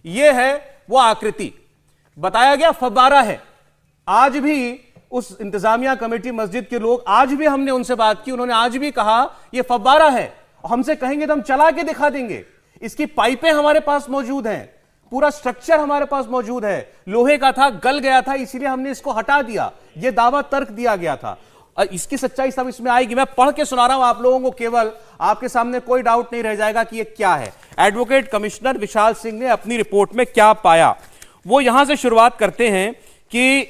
यह है वो आकृति, बताया गया फव्वारा है। आज भी उस इंतजामिया कमेटी मस्जिद के लोग, आज भी हमने उनसे बात की, उन्होंने आज भी कहा यह फव्वारा है, हमसे कहेंगे तो हम चला के दिखा देंगे। इसकी पाइपें हमारे पास मौजूद हैं, पूरा स्ट्रक्चर हमारे पास मौजूद है, लोहे का था, गल गया था, इसीलिए हमने इसको हटा दिया, यह दावा तर्क दिया गया था। इसकी सच्चाई सब इसमें आएगी। मैं पढ़ के सुना रहा हूं आप लोगों को, केवल आपके सामने कोई डाउट नहीं रह जाएगा कि यह क्या है। एडवोकेट कमिश्नर विशाल सिंह ने अपनी रिपोर्ट में क्या पाया, वो यहां से शुरुआत करते हैं कि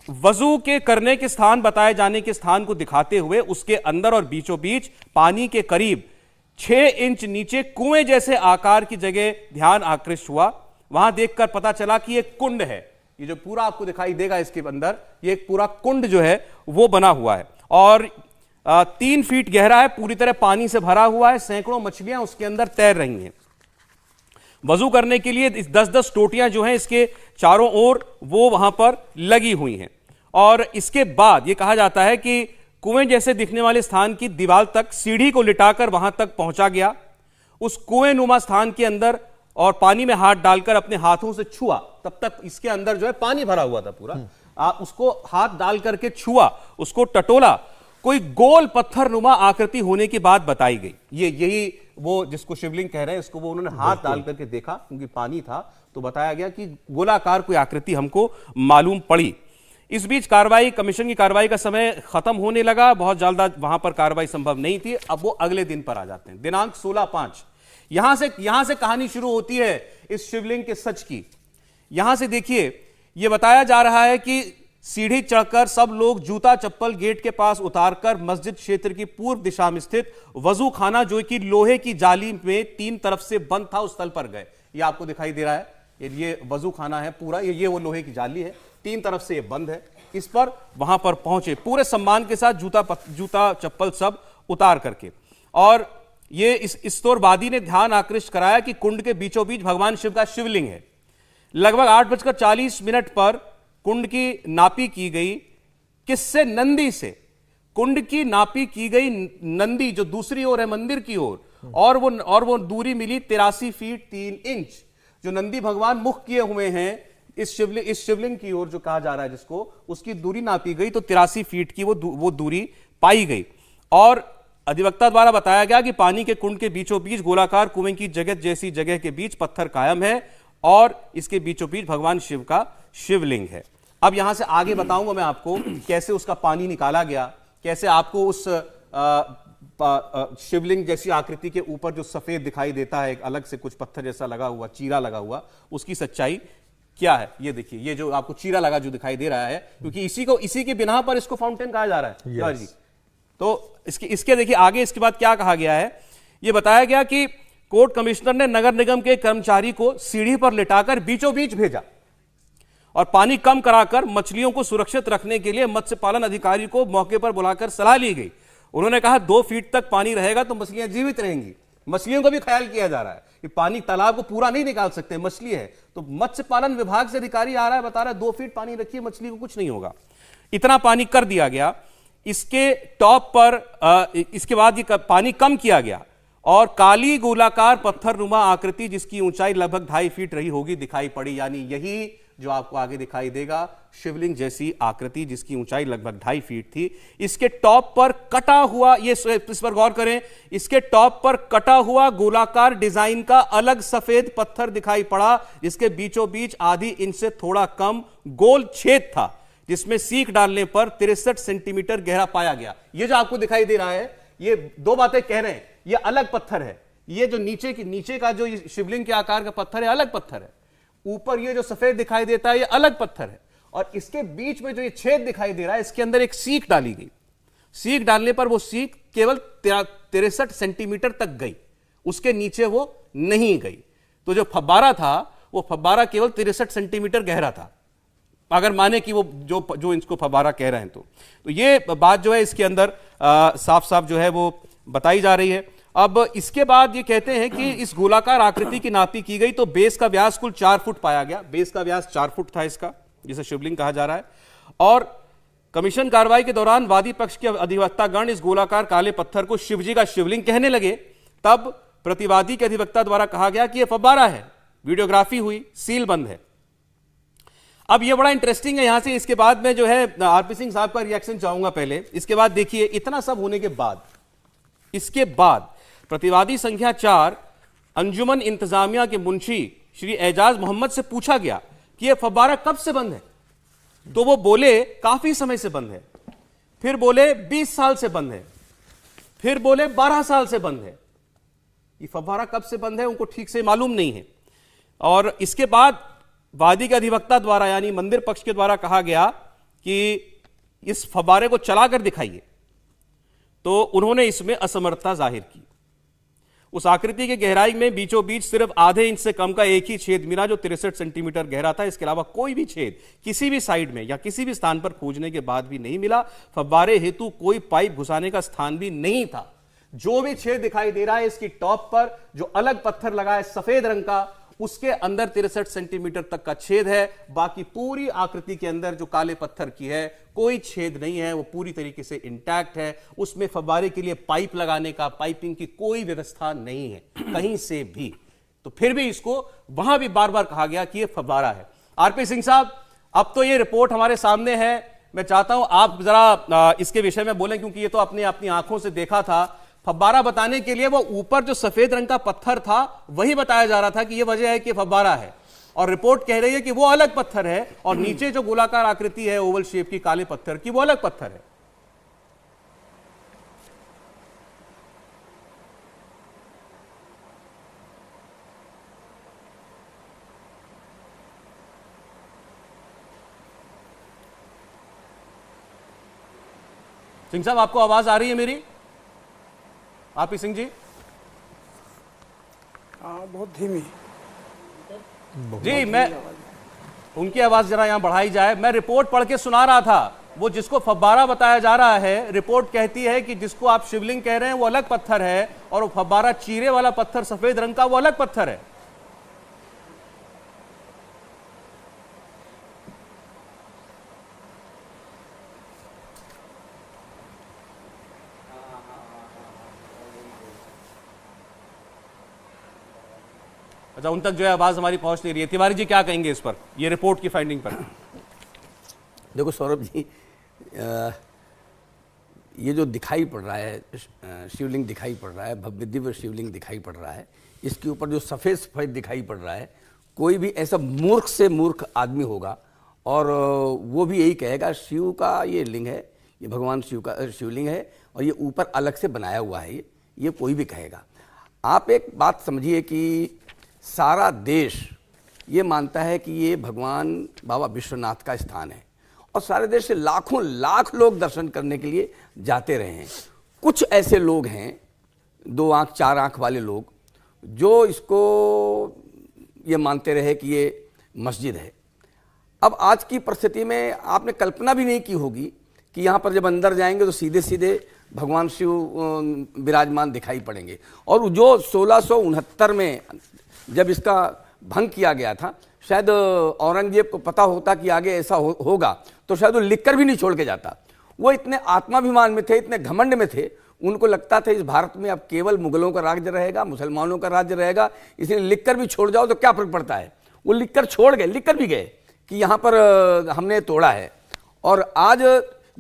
वजू के करने के स्थान बताए जाने के स्थान को दिखाते हुए उसके अंदर और बीचों बीच पानी के करीब 6 इंच नीचे कुएं जैसे आकार की जगह ध्यान आकृष्ट हुआ। वहां देखकर पता चला कि एक कुंड है, ये जो पूरा आपको दिखाई देगा इसके अंदर, ये एक पूरा कुंड जो है वो बना हुआ है और 3 फीट गहरा है, पूरी तरह पानी से भरा हुआ है, सैकड़ों मछलियां उसके अंदर तैर रही हैं। वजू करने के लिए 10-10 टोटियां जो हैं इसके चारों ओर वो वहां पर लगी हुई हैं। और इसके बाद ये कहा जाता है कि कुएं जैसे दिखने वाले स्थान की दीवार तक सीढ़ी को लिटाकर वहां तक पहुंचा गया। उस कुएं नुमा स्थान के अंदर और पानी में हाथ डालकर अपने हाथों से छुआ, तब तक इसके अंदर जो है पानी भरा हुआ था पूरा। उसको हाथ डाल करके छुआ, उसको टटोला, कोई गोल पत्थर नुमा आकृति होने की बात बताई गई। यही वो जिसको शिवलिंग कह रहे हैं, इसको वो उन्होंने हाथ डाल करके देखा क्योंकि पानी था, तो बताया गया कि गोलाकार कोई आकृति हमको मालूम पड़ी। इस बीच कार्रवाई, कमीशन की कार्रवाई का समय खत्म होने लगा, बहुत ज्यादा वहां पर कार्रवाई संभव नहीं थी। अब वो अगले दिन पर आ जाते हैं, दिनांक 16/5। यहां से कहानी शुरू होती है इस शिवलिंग के सच की। यहां से देखिए, यह बताया जा रहा है कि सीढ़ी चढ़कर सब लोग जूता चप्पल गेट के पास उतारकर मस्जिद क्षेत्र की पूर्व दिशा में स्थित वजू खाना जो कि लोहे की जाली में 3 तरफ से बंद था, उस स्थल पर गए। ये आपको दिखाई दे रहा है, ये वजू खाना है पूरा, ये वो लोहे की जाली है, 3 तरफ से ये बंद है। इस पर वहां पर पहुंचे पूरे सम्मान के साथ, जूता चप्पल सब उतार करके। और ये इस तौरवादी ने ध्यान आकृष्ट कराया कि कुंड के बीचों बीच भगवान शिव का शिवलिंग है। लगभग 8:40 पर कुंड की नापी की गई, किससे? नंदी से। कुंड की नापी की गई नंदी जो दूसरी ओर है मंदिर की ओर, और वो दूरी मिली 83 फीट 3 इंच। जो नंदी भगवान मुख किए हुए हैं इस शिवलिंग की ओर जो कहा जा रहा है जिसको, उसकी दूरी नापी गई तो 83 फीट की वो दूरी पाई गई। और अधिवक्ता द्वारा बताया गया कि पानी के कुंड के बीचों बीच गोलाकार कुएं की जगह जैसी जगह के बीच पत्थर कायम है और इसके बीचों बीच भगवान शिव का शिवलिंग है। अब यहां से आगे बताऊंगा मैं आपको कैसे उसका पानी निकाला गया, कैसे आपको उस शिवलिंग जैसी आकृति के ऊपर जो सफेद दिखाई देता है, एक अलग से कुछ पत्थर जैसा लगा हुआ, चीरा लगा हुआ, उसकी सच्चाई क्या है। ये देखिए, ये जो आपको चीरा लगा जो दिखाई दे रहा है, क्योंकि इसी के बिना पर इसको फाउंटेन कहा जा रहा है। जी, तो इसके देखिए आगे, इसके बाद क्या कहा गया है। यह बताया गया कि कोर्ट कमिश्नर ने नगर निगम के कर्मचारी को सीढ़ी पर लिटाकर बीचों बीच भेजा और पानी कम कराकर मछलियों को सुरक्षित रखने के लिए मत्स्य पालन अधिकारी को मौके पर बुलाकर सलाह ली गई। उन्होंने कहा 2 फीट तक पानी रहेगा तो मछलियां जीवित रहेंगी। मछलियों का भी ख्याल किया जा रहा है कि पानी तालाब को पूरा नहीं निकाल सकते, मछली है, तो मत्स्य पालन विभाग से अधिकारी आ रहा है, बता रहा है 2 फीट पानी रखिए, मछली को कुछ नहीं होगा। इतना पानी कर दिया गया। इसके टॉप पर इसके बाद ये पानी कम किया गया और काली गोलाकार पत्थरनुमा आकृति जिसकी ऊंचाई लगभग 2.5 फीट रही होगी दिखाई पड़ी। यानी यही जो आपको आगे दिखाई देगा, शिवलिंग जैसी आकृति जिसकी ऊंचाई लगभग 2.5 फीट थी। इसके टॉप पर कटा हुआ, ये इस पर गौर करें, इसके टॉप पर कटा हुआ गोलाकार डिजाइन का अलग सफेद पत्थर दिखाई पड़ा, जिसके बीचों बीच आधी इंच से थोड़ा कम गोल छेद था, जिसमें सीख डालने पर 63 सेंटीमीटर गहरा पाया गया। ये जो आपको दिखाई दे रहा है, ये 2 बातें कह रहे हैं। ये अलग पत्थर है, ये जो नीचे का जो शिवलिंग के आकार का पत्थर है, अलग पत्थर है। ऊपर ये जो सफेद दिखाई देता है, ये अलग पत्थर है। और इसके बीच में जो ये छेद दिखाई दे रहा है, इसके अंदर एक सीख डाली गई। सीख डालने पर वो सीख केवल 63 सेंटीमीटर तक गई, उसके नीचे वो नहीं गई। तो जो फव्वारा था, वो फव्वारा केवल 63 सेंटीमीटर गहरा था, अगर माने कि वो जो इसको फव्वारा कह रहे हैं। तो ये बात जो है इसके अंदर साफ साफ जो है वो बताई जा रही है। अब इसके बाद ये कहते हैं कि इस गोलाकार आकृति की नापी की गई तो बेस का व्यास कुल 4 फुट पाया गया। बेस का व्यास 4 फुट था इसका, जिसे शिवलिंग कहा जा रहा है। और कमीशन कार्रवाई के दौरान वादी पक्ष के अधिवक्तागण इस गोलाकार काले पत्थर को शिवजी का शिवलिंग कहने लगे। तब प्रतिवादी के अधिवक्ता द्वारा कहा गया कि यह फव्वारा है, वीडियोग्राफी हुई, सील बंद है। अब ये बड़ा इंटरेस्टिंग है, यहां से इसके बाद में जो है आरपी सिंह साहब का रिएक्शन चाहूंगा पहले। इसके बाद देखिए, इतना सब होने के बाद इसके बाद प्रतिवादी संख्या 4 अंजुमन इंतजामिया के मुंशी श्री एजाज मोहम्मद से पूछा गया कि यह फव्वारा कब से बंद है, तो वो बोले काफी समय से बंद है, फिर बोले 20 साल से बंद है, फिर बोले 12 साल से बंद है। ये फव्वारा कब से बंद है उनको ठीक से मालूम नहीं है। और इसके बाद वादी के अधिवक्ता द्वारा यानी मंदिर पक्ष के द्वारा कहा गया कि इस फव्वारे को चलाकर दिखाइए, तो उन्होंने इसमें असमर्थता जाहिर की। उस आकृति की गहराई में बीचों बीच सिर्फ आधे इंच से कम का एक ही छेद मिला जो 63 सेंटीमीटर गहरा था। इसके अलावा कोई भी छेद किसी भी साइड में या किसी भी स्थान पर खोजने के बाद भी नहीं मिला। फव्वारे हेतु कोई पाइप घुसाने का स्थान भी नहीं था। जो भी छेद दिखाई दे रहा है इसकी टॉप पर जो अलग पत्थर लगा है सफेद रंग का, उसके अंदर 63 सेंटीमीटर तक का छेद है। बाकी पूरी आकृति के अंदर जो काले पत्थर की है कोई छेद नहीं है, वो पूरी तरीके से इंटैक्ट है। उसमें फव्वारे के लिए पाइप लगाने का, पाइपिंग की कोई व्यवस्था नहीं है कहीं से भी। तो फिर भी इसको वहां भी बार बार कहा गया कि ये फव्वारा है। आरपी सिंह साहब, अब तो ये रिपोर्ट हमारे सामने है, मैं चाहता हूं आप जरा इसके विषय में बोलें, क्योंकि ये तो आपने अपनी आंखों से देखा था। फव्वारा बताने के लिए वो ऊपर जो सफेद रंग का पत्थर था वही बताया जा रहा था कि ये वजह है कि फव्वारा है, और रिपोर्ट कह रही है कि वो अलग पत्थर है, और नीचे जो गोलाकार आकृति है ओवल शेप की काले पत्थर की, वो अलग पत्थर है। सिंह साहब, आपको आवाज आ रही है मेरी? आरपी सिंह जी? बहुत धीमी जी, मैं उनकी आवाज जरा यहां बढ़ाई जाए। मैं रिपोर्ट पढ़ के सुना रहा था। वो जिसको फव्वारा बताया जा रहा है, रिपोर्ट कहती है कि जिसको आप शिवलिंग कह रहे हैं वो अलग पत्थर है, और वो फव्वारा चीरे वाला पत्थर सफेद रंग का वो अलग पत्थर है। अच्छा, उन तक जो है आवाज हमारी पहुंच नहीं रही है। तिवारी जी क्या कहेंगे इस पर, ये रिपोर्ट की फाइंडिंग पर? देखो सौरभ जी, ये जो दिखाई पड़ रहा है शिवलिंग दिखाई पड़ रहा है, भव्य दिव्य शिवलिंग दिखाई पड़ रहा है, इसके ऊपर जो सफ़ेद सफ़ेद दिखाई पड़ रहा है, कोई भी ऐसा मूर्ख से मूर्ख आदमी होगा और वो भी यही कहेगा शिव का ये लिंग है, ये भगवान शिव का शिवलिंग है और ये ऊपर अलग से बनाया हुआ है, ये कोई भी कहेगा। आप एक बात समझिए कि सारा देश ये मानता है कि ये भगवान बाबा विश्वनाथ का स्थान है और सारे देश से लाखों लाख लोग दर्शन करने के लिए जाते रहे हैं। कुछ ऐसे लोग हैं, 2 आंख 4 आंख वाले लोग, जो इसको ये मानते रहे कि ये मस्जिद है। अब आज की परिस्थिति में आपने कल्पना भी नहीं की होगी कि यहाँ पर जब अंदर जाएंगे तो सीधे सीधे भगवान शिव विराजमान दिखाई पड़ेंगे। और जो 1669 में जब इसका भंग किया गया था, शायद औरंगजेब को पता होता कि आगे ऐसा होगा तो शायद वो लिखकर भी नहीं छोड़ के जाता। वो इतने आत्माभिमान में थे, इतने घमंड में थे, उनको लगता था इस भारत में अब केवल मुगलों का राज्य रहेगा, मुसलमानों का राज्य रहेगा, इसलिए लिखकर भी छोड़ जाओ तो क्या फर्क पड़ता है। वो लिखकर छोड़ गए, लिखकर भी गए कि यहाँ पर हमने तोड़ा है। और आज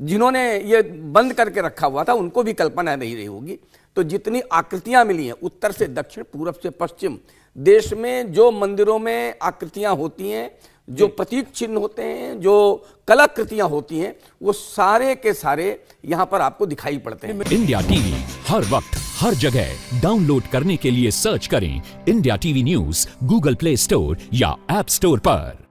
जिन्होंने ये बंद करके रखा हुआ था उनको भी कल्पना नहीं रही होगी। तो जितनी आकृतियां मिली हैं उत्तर से दक्षिण, पूरब से पश्चिम, देश में जो मंदिरों में आकृतियां होती हैं, जो प्रतीक चिन्ह होते हैं, जो कलाकृतियां होती हैं, वो सारे के सारे यहां पर आपको दिखाई पड़ते हैं। इंडिया टीवी हर वक्त हर जगह डाउनलोड करने के लिए सर्च करें India TV news Google play store या ऐप स्टोर पर।